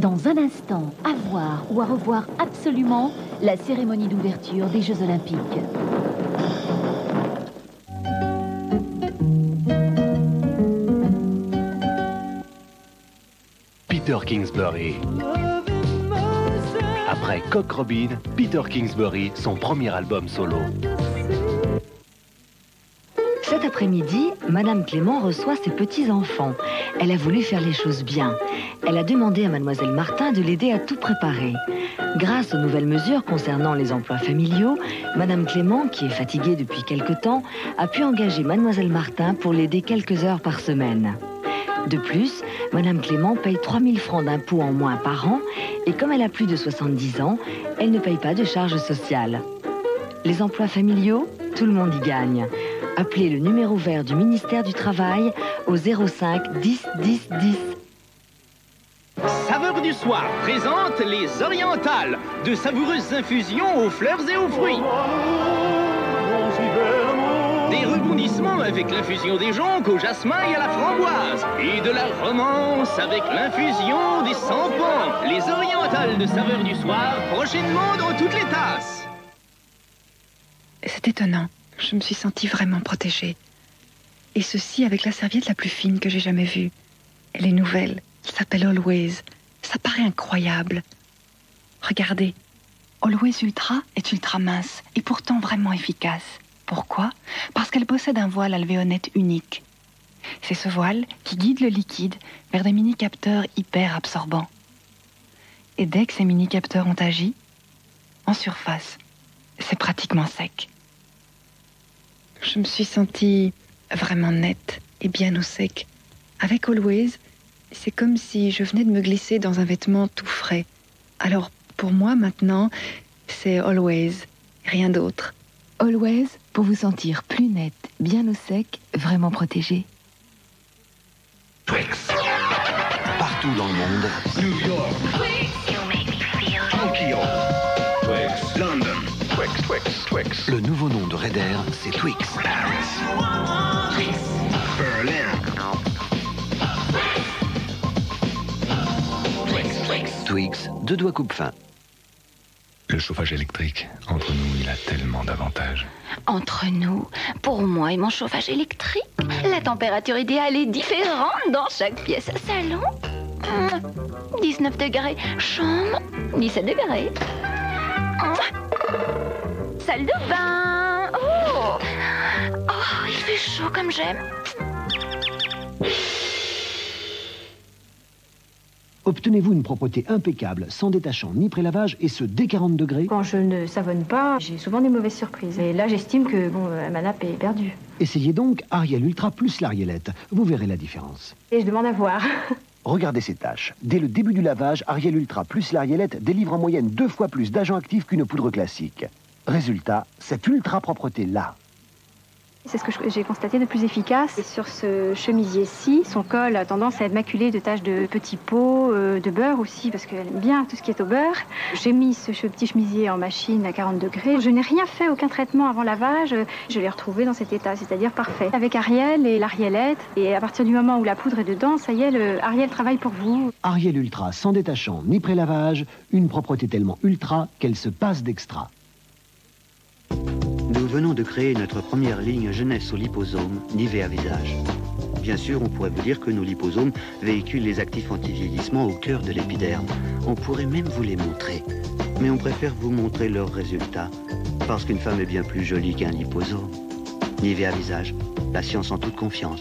Dans un instant, à voir ou à revoir absolument la cérémonie d'ouverture des Jeux Olympiques. Peter Kingsbury. Après Cock Robin, Peter Kingsbury, son premier album solo. Cet après-midi, Madame Clément reçoit ses petits-enfants. Elle a voulu faire les choses bien. Elle a demandé à Mademoiselle Martin de l'aider à tout préparer. Grâce aux nouvelles mesures concernant les emplois familiaux, Madame Clément, qui est fatiguée depuis quelque temps, a pu engager Mademoiselle Martin pour l'aider quelques heures par semaine. De plus, Madame Clément paye 3 000 francs d'impôts en moins par an et comme elle a plus de 70 ans, elle ne paye pas de charges sociales. Les emplois familiaux, tout le monde y gagne. Appelez le numéro vert du ministère du Travail au 05 10 10 10. Saveurs du soir présente les Orientales, de savoureuses infusions aux fleurs et aux fruits. Des rebondissements avec l'infusion des joncs au jasmin et à la framboise. Et de la romance avec l'infusion des sampans. Les Orientales de Saveurs du soir, prochainement dans toutes les tasses. C'est étonnant. Je me suis sentie vraiment protégée. Et ceci avec la serviette la plus fine que j'ai jamais vue. Elle est nouvelle. Elle s'appelle Always. Ça paraît incroyable. Regardez. Always Ultra est ultra mince et pourtant vraiment efficace. Pourquoi? Parce qu'elle possède un voile alvéolette unique. C'est ce voile qui guide le liquide vers des mini-capteurs hyper absorbants. Et dès que ces mini-capteurs ont agi, en surface, c'est pratiquement sec. Je me suis sentie vraiment nette et bien au sec. Avec Always, c'est comme si je venais de me glisser dans un vêtement tout frais. Alors, pour moi, maintenant, c'est Always, rien d'autre. Always, pour vous sentir plus nette, bien au sec, vraiment protégée. Twix. Partout dans le monde. New York. Tokyo. Twix. London. Twix, Twix, Twix. Le nouveau nom de Red Air, c'est Twix. Paris. Twix. Berlin. Twix, Twix. Twix, 2 doigts coupe-fin. Le chauffage électrique, entre nous, il a tellement d'avantages. Entre nous, pour moi et mon chauffage électrique, la température idéale est différente dans chaque pièce. Salon, 19 degrés. Chambre, 17 degrés. Salle de bain. Oh, il fait chaud comme j'aime. Obtenez-vous une propreté impeccable, sans détachant ni prélavage, et ce dès 40 degrés. Quand je ne savonne pas, j'ai souvent des mauvaises surprises. Et là, j'estime que ma nappe est perdue. Essayez donc Ariel Ultra plus l'Arielette. Vous verrez la différence. Et je demande à voir. Regardez ces taches. Dès le début du lavage, Ariel Ultra plus l'Arielette délivre en moyenne 2 fois plus d'agents actifs qu'une poudre classique. Résultat, cette ultra propreté-là. C'est ce que j'ai constaté de plus efficace. Et sur ce chemisier-ci, son col a tendance à être maculé de taches de petits pots, de beurre aussi, parce qu'elle aime bien tout ce qui est au beurre. J'ai mis ce petit chemisier en machine à 40 degrés. Je n'ai rien fait, aucun traitement avant lavage. Je l'ai retrouvé dans cet état, c'est-à-dire parfait. Avec Ariel et l'Arielette, et à partir du moment où la poudre est dedans, ça y est, Ariel travaille pour vous. Ariel Ultra sans détachant ni prélavage, une propreté tellement ultra qu'elle se passe d'extra. Nous venons de créer notre première ligne jeunesse au liposome, Nivea Visage. Bien sûr, on pourrait vous dire que nos liposomes véhiculent les actifs anti-vieillissement au cœur de l'épiderme. On pourrait même vous les montrer. Mais on préfère vous montrer leurs résultats, parce qu'une femme est bien plus jolie qu'un liposome. Nivea Visage, la science en toute confiance.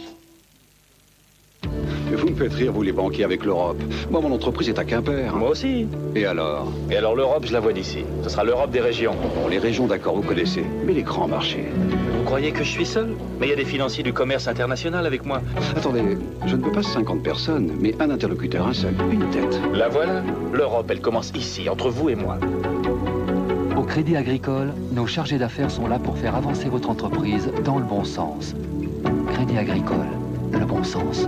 Vous me faites rire, vous les banquiers, avec l'Europe. Moi, mon entreprise est à Quimper. Moi aussi. Et alors? Et alors l'Europe, je la vois d'ici. Ce sera l'Europe des régions. Bon, les régions, d'accord, vous connaissez. Mais les grands marchés... Vous croyez que je suis seul? Mais il y a des financiers du commerce international avec moi. Attendez, je ne veux pas 50 personnes, mais un interlocuteur, un seul, une tête. La voilà. L'Europe, elle commence ici, entre vous et moi. Au Crédit Agricole, nos chargés d'affaires sont là pour faire avancer votre entreprise dans le bon sens. Crédit Agricole, le bon sens.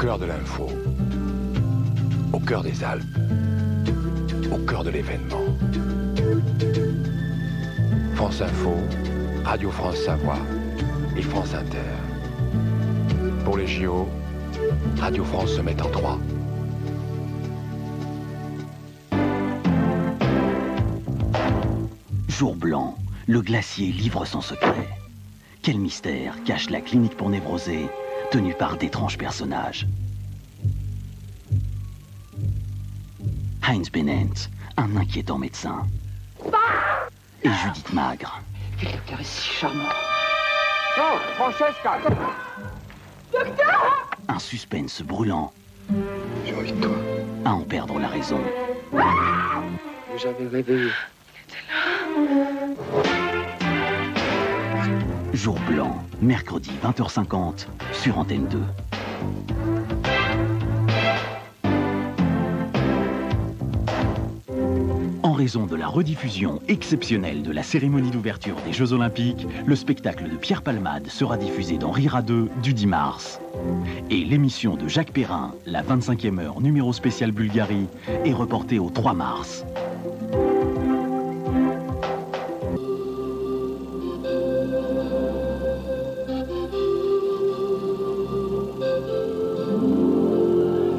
cœur de l'info, au cœur des Alpes, au cœur de l'événement. France Info, Radio France Savoie et France Inter. Pour les JO, Radio France se met en droit. Jour blanc, le glacier livre son secret. Quel mystère cache la clinique pour névrosés, tenue par d'étranges personnages. Heinz Bennent, un inquiétant médecin. Et Judith Magre. Quel docteur est si charmant. Non, Francesca! Docteur! Un suspense brûlant. J'ai envie de toi. À en perdre la raison. J'avais rêvé. Jour blanc, mercredi 20h50 sur Antenne 2. En raison de la rediffusion exceptionnelle de la cérémonie d'ouverture des Jeux Olympiques, le spectacle de Pierre Palmade sera diffusé dans Rira 2 du 10 mars. Et l'émission de Jacques Perrin, la 25e heure numéro spécial Bulgarie, est reportée au 3 mars.